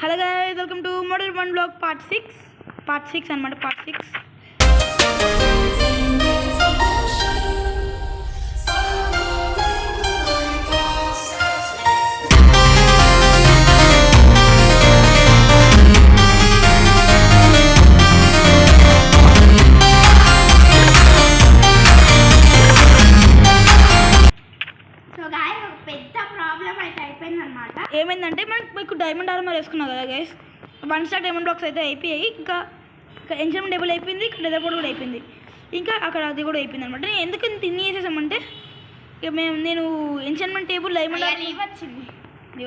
Hello guys, welcome to model one blog part 6 అన్నమాట. Part 6 ఏమైందంటే మీకు డైమండ్ ఆర్మర్ వేసుకున్నాం కదా గైస్, 1 స్టార్ డైమండ్ బాక్స్ అయితే అయిపోయాయి. ఇంకా ఎంచర్మెంట్ టేబుల్ అయిపోయింది, ఇక్కడ లెదర్ బోర్డ్ కూడా అయిపోయింది, ఇంకా అక్కడ అది కూడా అయిపోయింది అనమాట. నేను ఎందుకు తిని చేసేసామంటే ఇక నేను ఎంచర్మెంట్ టేబుల్ డైమండ్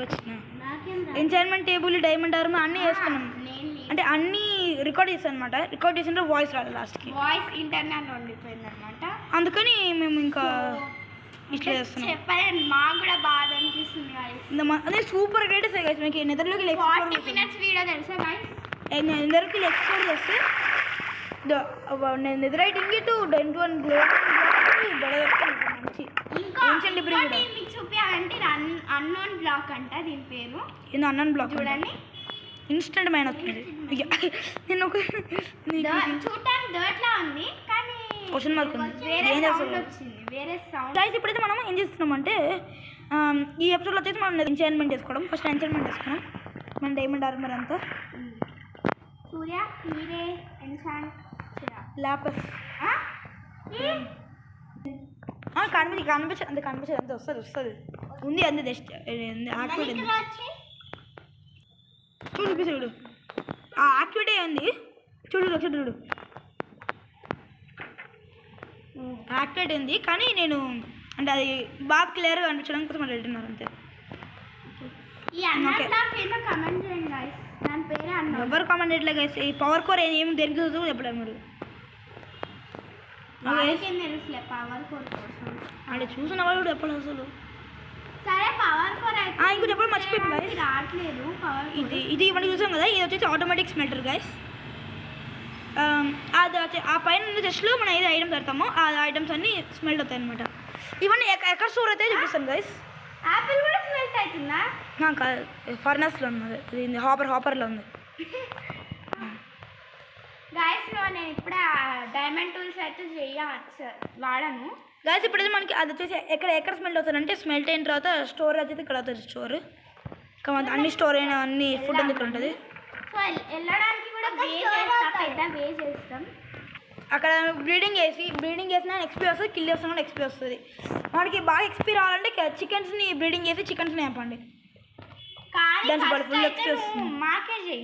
వచ్చిన ఎంచర్మెంట్ టేబుల్ డైమండ్ ఆర్మర్ అన్నీ వేసుకున్నాం. అంటే అన్నీ రికార్డ్ చేస్తాను అనమాట. రికార్డ్ చేసింటే వాయిస్ రాలేదు, లాస్ట్కి వాయిస్ ఇంటర్నల్ ఉండిపోయింది అనమాట. అందుకని మేము ఇంకా ఇట్లా చేస్తున్నాం. చెప్పండి, మాకు కూడా బాధ అనిపిస్తుంది అదే సూపర్ గ్రేట్ వస్తాయి గైస్. మీకు నెదర్లోకి వీడియో తెలుసా గైస్? నెదర్కి ఎక్స్ప్లోర్ చేస్తే నెదర్ రైటింగ్ టు డెంట్ వన్ గ్లో మంచి చూపించాలంటే అన్నోన్ బ్లాక్ అంట దీని పేరు. ఇది అన్నోన్ బ్లాక్ చూడండి, ఇన్స్టెంట్ మైన్ వస్తుంది. నేను ఒక చూడటానికి డర్ట్లా ఉంది కానీ క్వశ్చన్ మార్క్ ఉంది. గైస్ ఇప్పుడైతే మనం ఏం చేస్తున్నామంటే ఈ ఎపిసోడ్లో వచ్చేసి మనం ఎంచైన్మెంట్ వేసుకోవడం. ఫస్ట్ ఎంచైన్మెంట్ వేసుకున్నాం మన డైమండ్ ఆర్మర్ అంతా. సూర్య మీరే లాపస్ కనిపించదు అంత వస్తుంది ఉంది అంతే. జస్ట్ యాక్టివేట్ చూడు యాక్టివిటీ ఉంది, చూడు యాక్టివేట్ అయింది. కానీ నేను అంటే అది బాగా క్లియర్గా అనిపించడం కోసం అట్లా వెళ్తున్నారు అంతే. ఎవరు కామెంట్ ఎట్లా గైస్? ఈ పవర్ కోర్ ఏమి దొరుకుతుందో చెప్పలేదు మీరు. అంటే చూసిన వాళ్ళు కూడా ఎప్పుడు అసలు ఇంకోటి ఎప్పుడు మర్చిపోయింది రావట్లేదు. ఇది మనం చూసాం కదా, ఇది వచ్చేసి ఆటోమేటిక్ స్మెల్టర్ గైస్. అది వచ్చి ఆ పైన జస్ట్లో మనం ఏదో ఐటమ్స్ పెడతామో ఆ ఐటమ్స్ అన్నీ స్మెల్ట్ అవుతాయి అనమాట. ఇవన్నీ ఎక్కడ స్టోర్ అయితే చూపిస్తాను గైస్. యాపిల్ కూడా స్మెల్ట్ అవుతుందా? కాదు, ఫర్నస్లో ఉన్నది, ఇది హాపర్లో ఉంది గైస్. నేను ఇప్పుడే డైమండ్ టూల్స్ అయితే వాడాను గైస్. ఇప్పుడైతే మనకి అది వచ్చేసి ఎక్కడ స్మెల్ట్ అవుతుందంటే స్మెల్ట్ అయిన తర్వాత స్టోర్ అయితే ఇక్కడ అవుతుంది స్టోర్. ఇంకా అన్ని స్టోర్ అయిన అన్ని ఫుడ్ అంతా ఇక్కడ ఉంటుంది. సో వెళ్ళడానికి కూడా పెద్ద వే చేస్తాం. అక్కడ బ్రీడింగ్ చేసినా ఎక్స్పీ వస్తుంది, కిల్ చేస్తున్నా కూడా ఎక్స్పీ వస్తుంది. మనకి బాగా ఎక్స్పీ రావాలంటే చికెన్స్ని బ్రీడింగ్ చేసి చికెన్స్ని వేపండి, దానికి ఫుల్ ఎక్స్పీ వస్తుంది.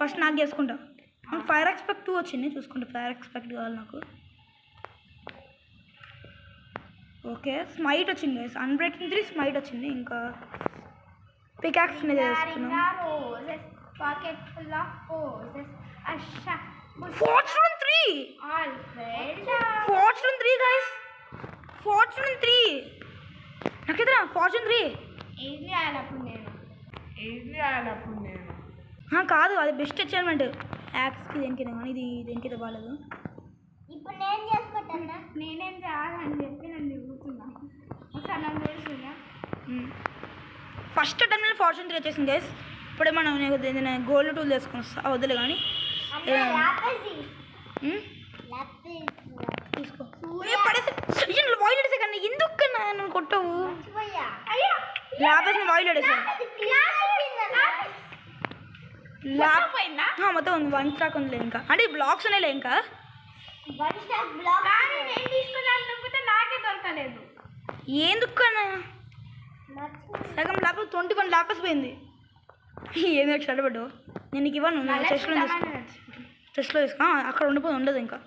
ఫస్ట్ నాకు చేసుకుంటా. ఫైర్ ఎక్స్పెక్ట్ 2 వచ్చింది, చూసుకుంటా. ఫైర్ ఎక్స్పెక్ట్ కావాలి నాకు. ఓకే, స్మైట్ వచ్చింది గైస్. అన్బ్రేకింగ్ 3 స్మైట్ వచ్చింది. ఇంకా పికాక్స్ మీద చేసుకున్నాం. ఫార్చ్యూన్ 3 గైస్, ఫార్చ్యూన్ 3 నక్షత్ర ఫార్చ్యూన్ 3 కాదు, అది బెస్ట్ అచీవ్మెంట్ యాక్స్కి దేనికైనా, కానీ ఇది దేనికైతే బాగాలేదు. ఇప్పుడు నేను చేసుకుంటాను, నేనేం చేయాలని చెప్పి నన్ను దిగుతున్నాను. ఒకసారి నాకు తెలుసు. ఫస్ట్ టైంలో ఫార్చ్యూన్ 3 వచ్చేసింది గైస్. ఇప్పుడే మనం ఏదైనా గోల్డ్ టూల్ చేసుకొని వస్తా వద్దులే కానీ తీసుకో. వాయిల్ అడేసా కానీ ఎందుకు నన్ను కొట్టవు? ల్యాపస్ని వాయిల్ అడేసా మొత్తం ఉంది. 1 స్టాక్ ఉందిలే ఇంకా. అంటే బ్లాక్స్ ఉన్నాయిలే ఇంకా. ఎందుకన్నా సగం ల్యాపస్ 21 ల్యాపస్ పోయింది. ఏదో చదవడు. నేను నీకు ఇవ్వను, చెస్ట్లో తీసుకో. అక్కడ ఉండదు ఇంకా.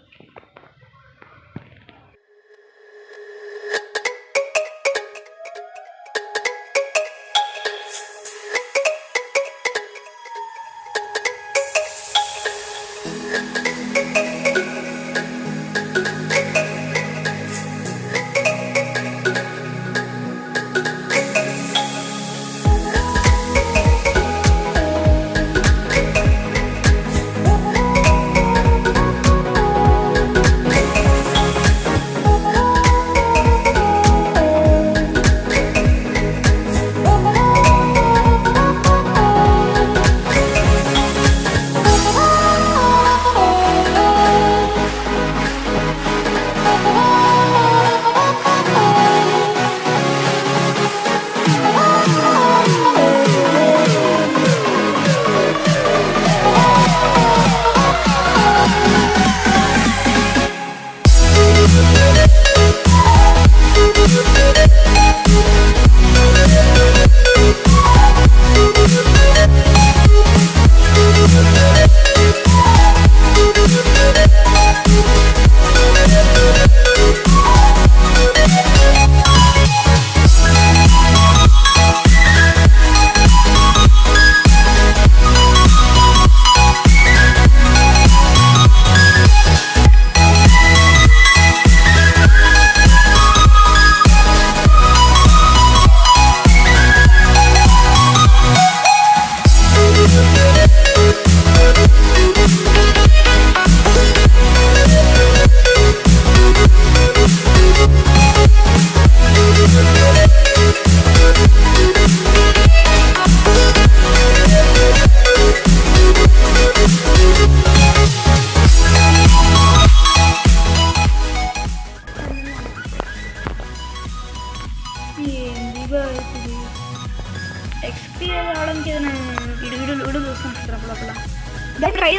రావడానికి ఏదైనా వీడు చూసుకుంటారు లోపల ట్రై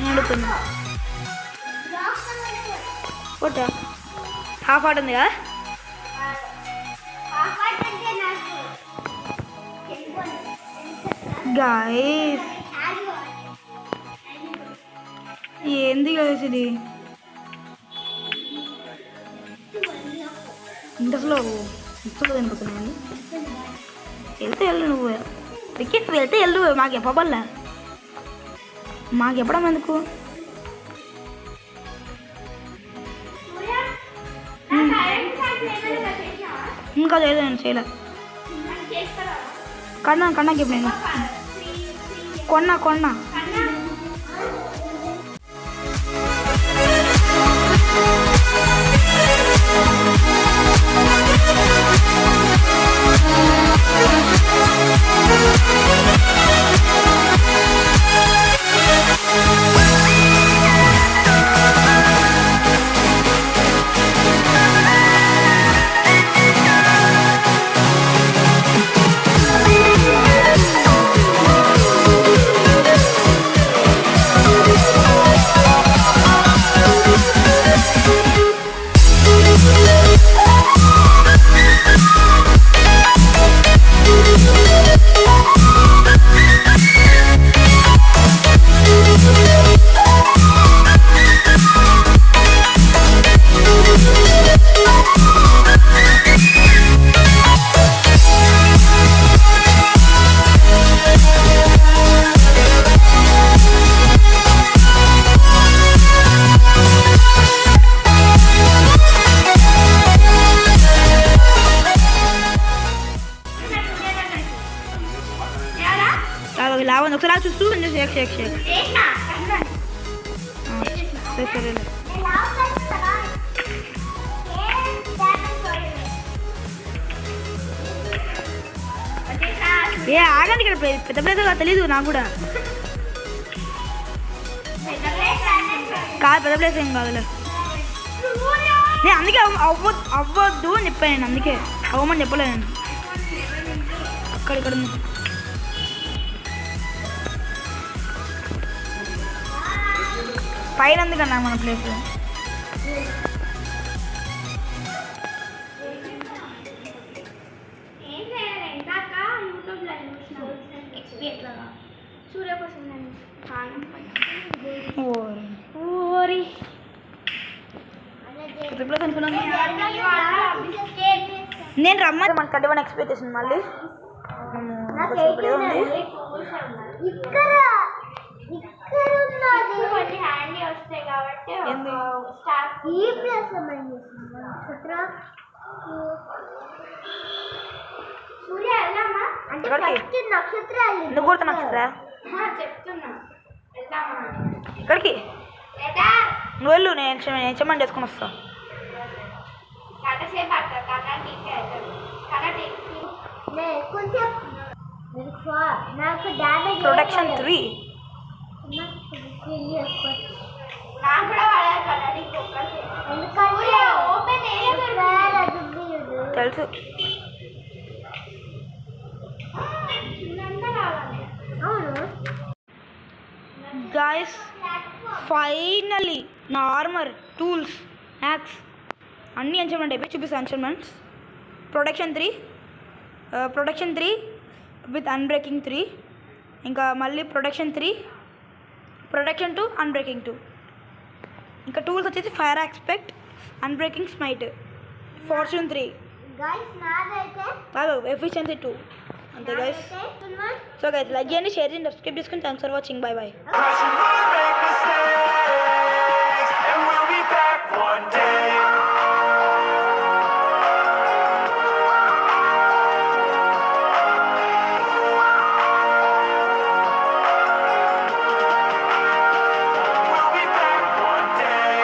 అడుగుతున్నా ఓట హాఫ్ ఆర్ట్ ఉంది కదా గాయస్ ఏంది గైస్ ఇది ఇంతలో తినిపోతున్నాను వెళ్తే వెళ్ళు నువ్వు వికెట్ వెళ్తే వెళ్ళు మాకు చెప్పబల్లా మాకు చెప్పడం ఎందుకు ఇంకా లేదు నేను చేయలే కన్నాకి ఇప్పుడు నేను కొన్నా లావని ఒకసారి చూస్తూ షేక్ సరే ఏ ఆగండి ఇక్కడ పెద్ద ప్లేస్ తెలీదు నాకు కూడా కాదు పెద్ద ప్లేస్ ఏం కాదులే నేను అందుకే అవ్వద్దు అని చెప్పాను నేను అందుకే అవ్వమని చెప్పలేదు నేను అక్కడిక్కడ పైన ఎందుకన్నా మన ప్లేస్ నేను రమ్మని మనకు కట్టమని ఎక్స్పెక్ట్ చేసింది మళ్ళీ ఇక్కడికి నువ్వు వెళ్ళు నేను చెమ్మని చేసుకుని వస్తా ప్రొడక్షన్ 3 తెలుసు గాయస్ ఫైనలీ నా ఆర్మర్ టూల్స్ యాక్స్ అన్నీ ఎంచమెంట్ అయిపోయి చూపిస్తాను ఎంచమెంట్స్ ప్రొడక్షన్ 3 విత్ అన్బ్రేకింగ్ 3 ఇంకా మళ్ళీ ప్రొడక్షన్ 3 ప్రొడక్షన్ 2 అన్బ్రేకింగ్ 2 ఇంకా టూల్స్ వచ్చేసి fire aspect unbreaking smite fortune 3 efficiency 2 అంతే గైస్ సో గైస్ లైక్ చేయండి షేర్ చేయండి సబ్స్క్రైబ్ చేసుకుని thanks for watching bye bye